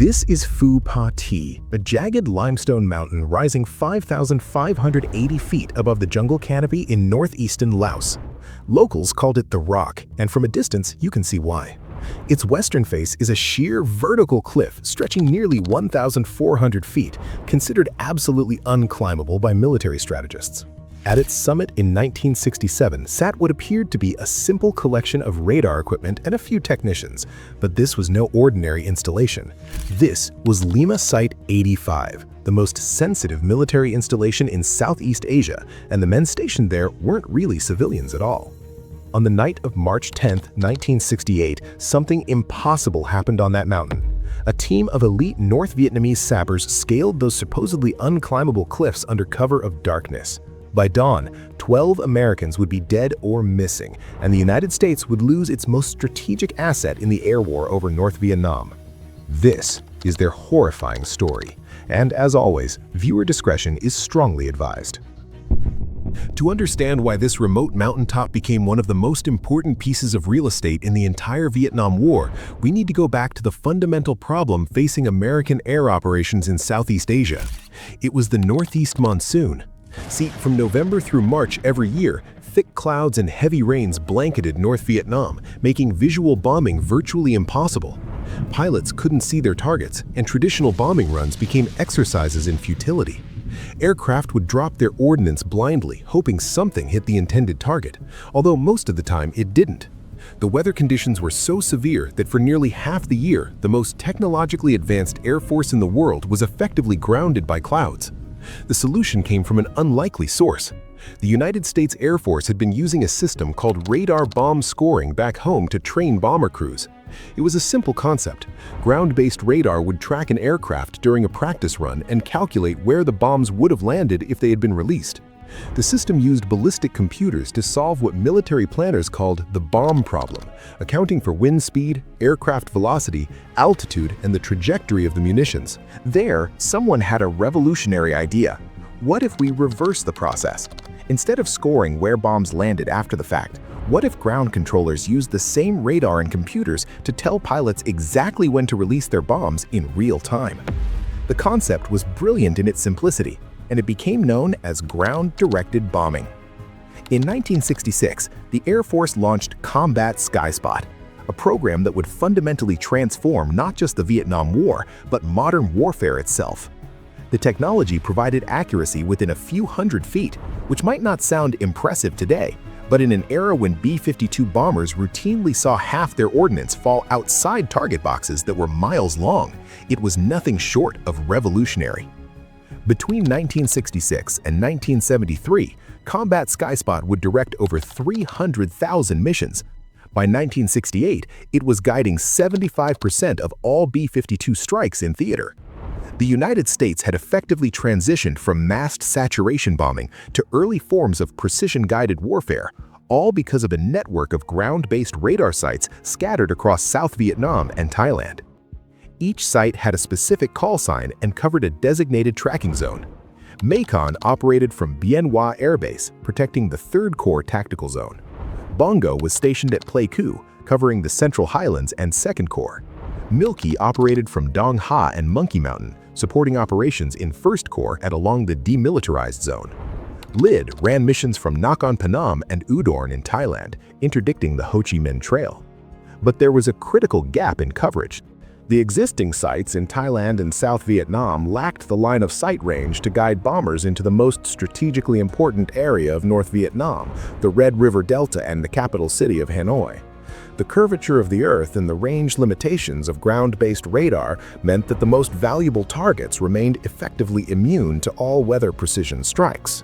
This is Phou Pha Thi, a jagged limestone mountain rising 5,580 feet above the jungle canopy in northeastern Laos. Locals called it the Rock, and from a distance you can see why. Its western face is a sheer vertical cliff stretching nearly 1,400 feet, considered absolutely unclimbable by military strategists. At its summit in 1967 sat what appeared to be a simple collection of radar equipment and a few technicians, but this was no ordinary installation. This was Lima Site 85, the most sensitive military installation in Southeast Asia, and the men stationed there weren't really civilians at all. On the night of March 10, 1968, something impossible happened on that mountain. A team of elite North Vietnamese sappers scaled those supposedly unclimbable cliffs under cover of darkness. By dawn, 12 Americans would be dead or missing, and the United States would lose its most strategic asset in the air war over North Vietnam. This is their horrifying story, and as always, viewer discretion is strongly advised. To understand why this remote mountaintop became one of the most important pieces of real estate in the entire Vietnam War, we need to go back to the fundamental problem facing American air operations in Southeast Asia. It was the northeast monsoon. See, from November through March every year, thick clouds and heavy rains blanketed North Vietnam, making visual bombing virtually impossible. Pilots couldn't see their targets, and traditional bombing runs became exercises in futility. Aircraft would drop their ordnance blindly, hoping something hit the intended target, although most of the time it didn't. The weather conditions were so severe that for nearly half the year, the most technologically advanced air force in the world was effectively grounded by clouds. The solution came from an unlikely source. The United States Air Force had been using a system called radar bomb scoring back home to train bomber crews. It was a simple concept. Ground-based radar would track an aircraft during a practice run and calculate where the bombs would have landed if they had been released. The system used ballistic computers to solve what military planners called the bomb problem, accounting for wind speed, aircraft velocity, altitude, and the trajectory of the munitions. There, someone had a revolutionary idea. What if we reverse the process? Instead of scoring where bombs landed after the fact, what if ground controllers used the same radar and computers to tell pilots exactly when to release their bombs in real time? The concept was brilliant in its simplicity, and it became known as ground-directed bombing. In 1966, the Air Force launched Combat Skyspot, a program that would fundamentally transform not just the Vietnam War, but modern warfare itself. The technology provided accuracy within a few hundred feet, which might not sound impressive today, but in an era when B-52 bombers routinely saw half their ordnance fall outside target boxes that were miles long, it was nothing short of revolutionary. Between 1966 and 1973, Combat Skyspot would direct over 300,000 missions. By 1968, it was guiding 75% of all B-52 strikes in theater. The United States had effectively transitioned from massed saturation bombing to early forms of precision-guided warfare, all because of a network of ground-based radar sites scattered across South Vietnam and Thailand. Each site had a specific call sign and covered a designated tracking zone. Macon operated from Bien Hoa Air Base, protecting the 3rd Corps Tactical Zone. Bongo was stationed at Pleiku, covering the Central Highlands and 2nd Corps. Milky operated from Dong Ha and Monkey Mountain, supporting operations in 1st Corps and along the demilitarized zone. Lid ran missions from Nakhon Phanom and Udorn in Thailand, interdicting the Ho Chi Minh Trail. But there was a critical gap in coverage. The existing sites in Thailand and South Vietnam lacked the line of sight range to guide bombers into the most strategically important area of North Vietnam, the Red River Delta and the capital city of Hanoi. The curvature of the Earth and the range limitations of ground-based radar meant that the most valuable targets remained effectively immune to all-weather precision strikes.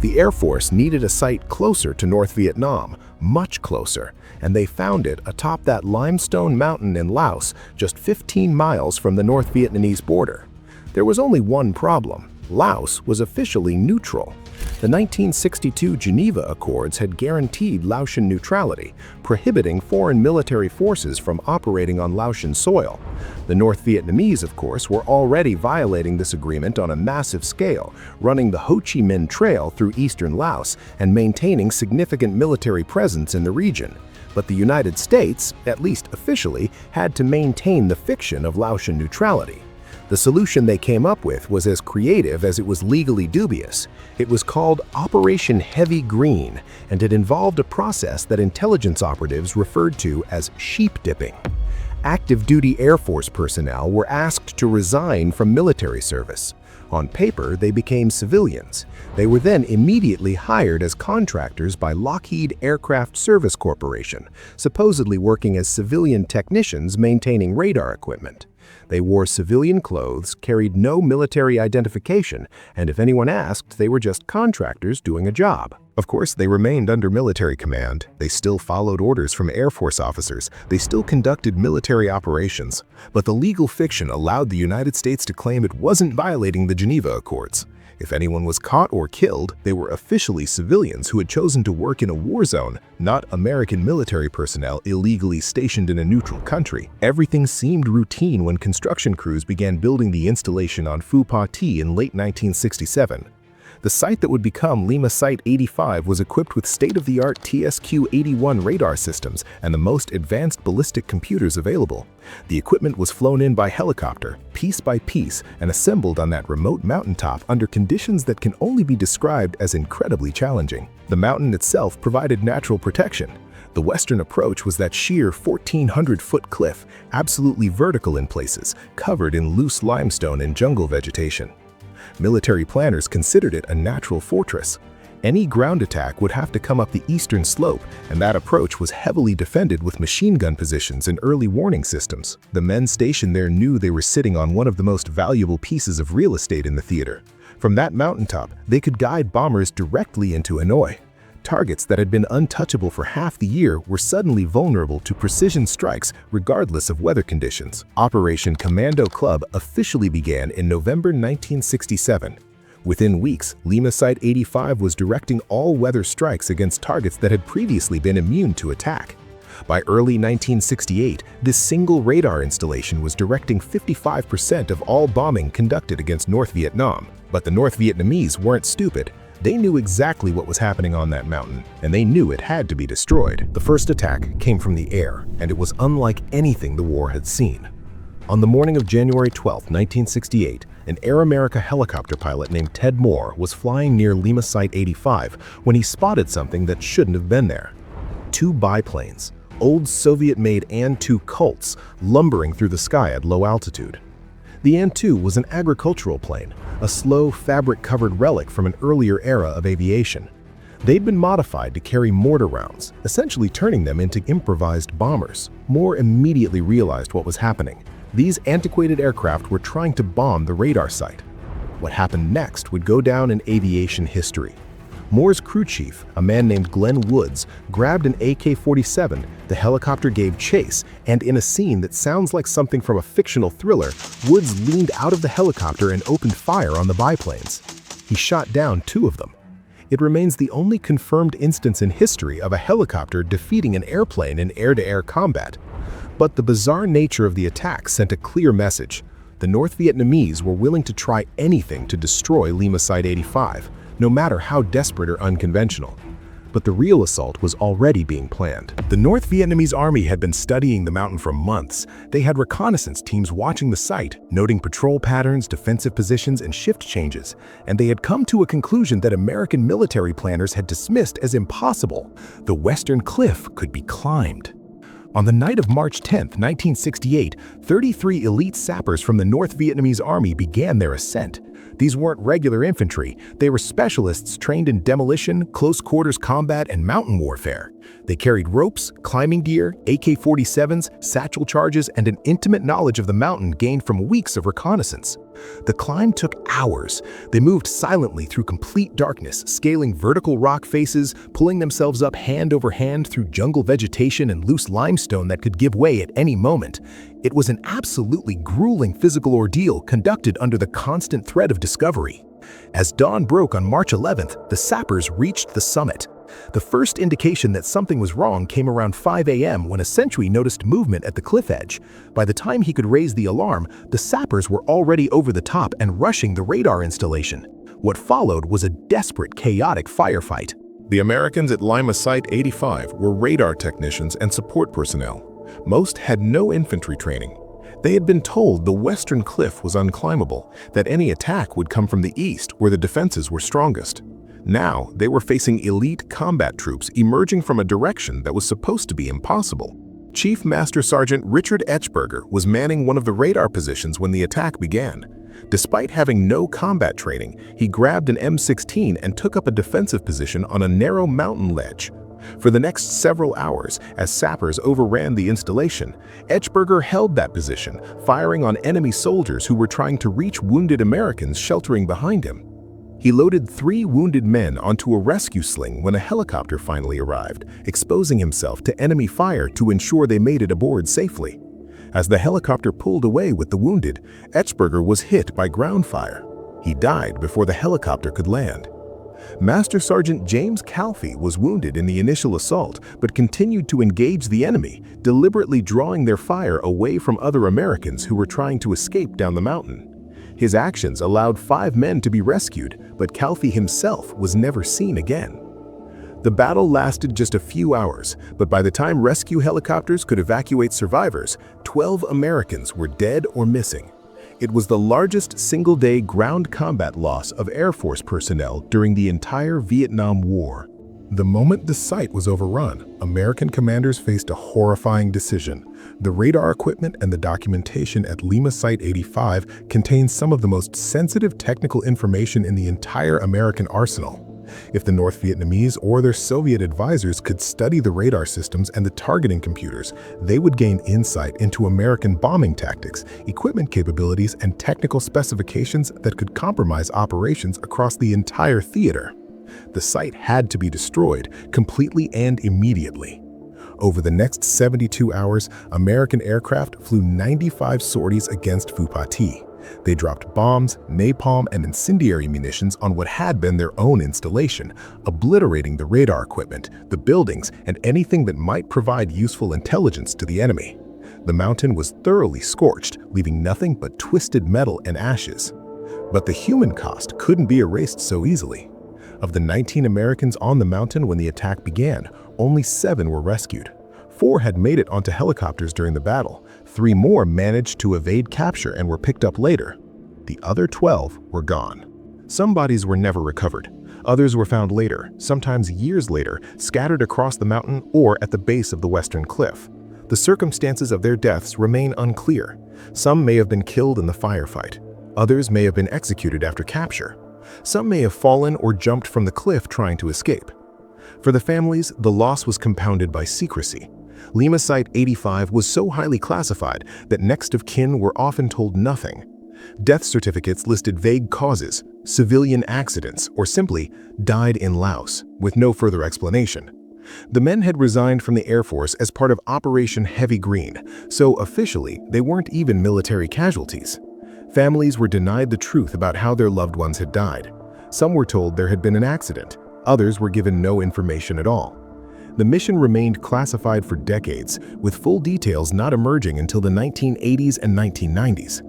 The Air Force needed a site closer to North Vietnam, much closer, and they found it atop that limestone mountain in Laos, just 15 miles from the North Vietnamese border. There was only one problem. Laos was officially neutral. The 1962 Geneva Accords had guaranteed Laotian neutrality, prohibiting foreign military forces from operating on Laotian soil. The North Vietnamese, of course, were already violating this agreement on a massive scale, running the Ho Chi Minh Trail through eastern Laos and maintaining significant military presence in the region. But the United States, at least officially, had to maintain the fiction of Laotian neutrality. The solution they came up with was as creative as it was legally dubious. It was called Operation Heavy Green, and it involved a process that intelligence operatives referred to as sheep dipping. Active-duty Air Force personnel were asked to resign from military service. On paper, they became civilians. They were then immediately hired as contractors by Lockheed Aircraft Service Corporation, supposedly working as civilian technicians maintaining radar equipment. They wore civilian clothes, carried no military identification, and if anyone asked, they were just contractors doing a job. Of course, they remained under military command. They still followed orders from Air Force officers. They still conducted military operations. But the legal fiction allowed the United States to claim it wasn't violating the Geneva Accords. If anyone was caught or killed, they were officially civilians who had chosen to work in a war zone, not American military personnel illegally stationed in a neutral country. Everything seemed routine when construction crews began building the installation on Phou Pha Thi in late 1967. The site that would become Lima Site 85 was equipped with state-of-the-art TSQ-81 radar systems and the most advanced ballistic computers available. The equipment was flown in by helicopter, piece by piece, and assembled on that remote mountaintop under conditions that can only be described as incredibly challenging. The mountain itself provided natural protection. The western approach was that sheer 1,400-foot cliff, absolutely vertical in places, covered in loose limestone and jungle vegetation. Military planners considered it a natural fortress. Any ground attack would have to come up the eastern slope, and that approach was heavily defended with machine gun positions and early warning systems. The men stationed there knew they were sitting on one of the most valuable pieces of real estate in the theater. From that mountaintop, they could guide bombers directly into Hanoi. Targets that had been untouchable for half the year were suddenly vulnerable to precision strikes regardless of weather conditions. Operation Commando Club officially began in November 1967. Within weeks, Lima Site 85 was directing all-weather strikes against targets that had previously been immune to attack. By early 1968, this single radar installation was directing 55% of all bombing conducted against North Vietnam. But the North Vietnamese weren't stupid. They knew exactly what was happening on that mountain, and they knew it had to be destroyed. The first attack came from the air, and it was unlike anything the war had seen. On the morning of January 12, 1968, an Air America helicopter pilot named Ted Moore was flying near Lima Site 85 when he spotted something that shouldn't have been there. Two biplanes, old Soviet-made An-2 Colts, lumbering through the sky at low altitude. The An-2 was an agricultural plane, a slow, fabric-covered relic from an earlier era of aviation. They'd been modified to carry mortar rounds, essentially turning them into improvised bombers. Moore immediately realized what was happening. These antiquated aircraft were trying to bomb the radar site. What happened next would go down in aviation history. Moore's crew chief, a man named Glenn Woods, grabbed an AK-47, the helicopter gave chase, and in a scene that sounds like something from a fictional thriller, Woods leaned out of the helicopter and opened fire on the biplanes. He shot down two of them. It remains the only confirmed instance in history of a helicopter defeating an airplane in air-to-air combat. But the bizarre nature of the attack sent a clear message. The North Vietnamese were willing to try anything to destroy Lima Site 85. No matter how desperate or unconventional. But the real assault was already being planned. The North Vietnamese army had been studying the mountain for months. They had reconnaissance teams watching the site, noting patrol patterns, defensive positions, and shift changes, and they had come to a conclusion that American military planners had dismissed as impossible. The western cliff could be climbed. On the night of March 10, 1968, 33 elite sappers from the North Vietnamese army began their ascent. These weren't regular infantry, they were specialists trained in demolition, close-quarters combat, and mountain warfare. They carried ropes, climbing gear, AK-47s, satchel charges, and an intimate knowledge of the mountain gained from weeks of reconnaissance. The climb took hours. They moved silently through complete darkness, scaling vertical rock faces, pulling themselves up hand over hand through jungle vegetation and loose limestone that could give way at any moment. It was an absolutely grueling physical ordeal conducted under the constant threat of discovery. As dawn broke on March 11th, the sappers reached the summit. The first indication that something was wrong came around 5 a.m. when a sentry noticed movement at the cliff edge. By the time he could raise the alarm, the sappers were already over the top and rushing the radar installation. What followed was a desperate, chaotic firefight. The Americans at Lima Site 85 were radar technicians and support personnel. Most had no infantry training. They had been told the western cliff was unclimbable, that any attack would come from the east where the defenses were strongest. Now, they were facing elite combat troops emerging from a direction that was supposed to be impossible. Chief Master Sergeant Richard Etchberger was manning one of the radar positions when the attack began. Despite having no combat training, he grabbed an M16 and took up a defensive position on a narrow mountain ledge. For the next several hours, as sappers overran the installation, Etchberger held that position, firing on enemy soldiers who were trying to reach wounded Americans sheltering behind him. He loaded 3 wounded men onto a rescue sling when a helicopter finally arrived, exposing himself to enemy fire to ensure they made it aboard safely. As the helicopter pulled away with the wounded, Etchberger was hit by ground fire. He died before the helicopter could land. Master Sergeant James Calfee was wounded in the initial assault but continued to engage the enemy, deliberately drawing their fire away from other Americans who were trying to escape down the mountain. His actions allowed 5 men to be rescued, but Calfee himself was never seen again. The battle lasted just a few hours, but by the time rescue helicopters could evacuate survivors, 12 Americans were dead or missing. It was the largest single-day ground combat loss of Air Force personnel during the entire Vietnam War. The moment the site was overrun, American commanders faced a horrifying decision. The radar equipment and the documentation at Lima Site 85 contained some of the most sensitive technical information in the entire American arsenal. If the North Vietnamese or their Soviet advisors could study the radar systems and the targeting computers, they would gain insight into American bombing tactics, equipment capabilities, and technical specifications that could compromise operations across the entire theater. The site had to be destroyed completely and immediately. Over the next 72 hours, American aircraft flew 95 sorties against Phou Pha Thi. They dropped bombs, napalm, and incendiary munitions on what had been their own installation, obliterating the radar equipment, the buildings, and anything that might provide useful intelligence to the enemy. The mountain was thoroughly scorched, leaving nothing but twisted metal and ashes. But the human cost couldn't be erased so easily. Of the 19 Americans on the mountain when the attack began, only 7 were rescued. 4 had made it onto helicopters during the battle. 3 more managed to evade capture and were picked up later. The other 12 were gone. Some bodies were never recovered. Others were found later, sometimes years later, scattered across the mountain or at the base of the western cliff. The circumstances of their deaths remain unclear. Some may have been killed in the firefight. Others may have been executed after capture. Some may have fallen or jumped from the cliff trying to escape. For the families, the loss was compounded by secrecy. Lima Site 85 was so highly classified that next of kin were often told nothing. Death certificates listed vague causes, civilian accidents, or simply died in Laos, with no further explanation. The men had resigned from the Air Force as part of Operation Heavy Green, so officially they weren't even military casualties. Families were denied the truth about how their loved ones had died. Some were told there had been an accident. Others were given no information at all. The mission remained classified for decades, with full details not emerging until the 1980s and 1990s.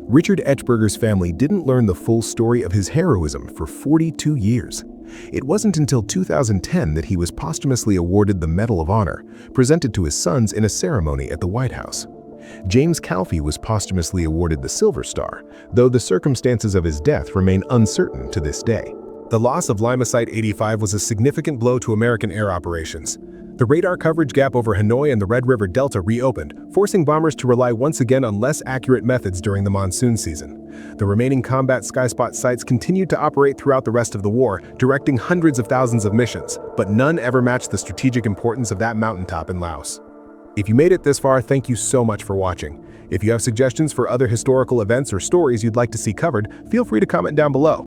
Richard Etchberger's family didn't learn the full story of his heroism for 42 years. It wasn't until 2010 that he was posthumously awarded the Medal of Honor, presented to his sons in a ceremony at the White House. James Calfee was posthumously awarded the Silver Star, though the circumstances of his death remain uncertain to this day. The loss of Lima Site 85 was a significant blow to American air operations. The radar coverage gap over Hanoi and the Red River Delta reopened, forcing bombers to rely once again on less accurate methods during the monsoon season. The remaining Combat Skyspot sites continued to operate throughout the rest of the war, directing hundreds of thousands of missions, but none ever matched the strategic importance of that mountaintop in Laos. If you made it this far, thank you so much for watching. If you have suggestions for other historical events or stories you'd like to see covered, feel free to comment down below.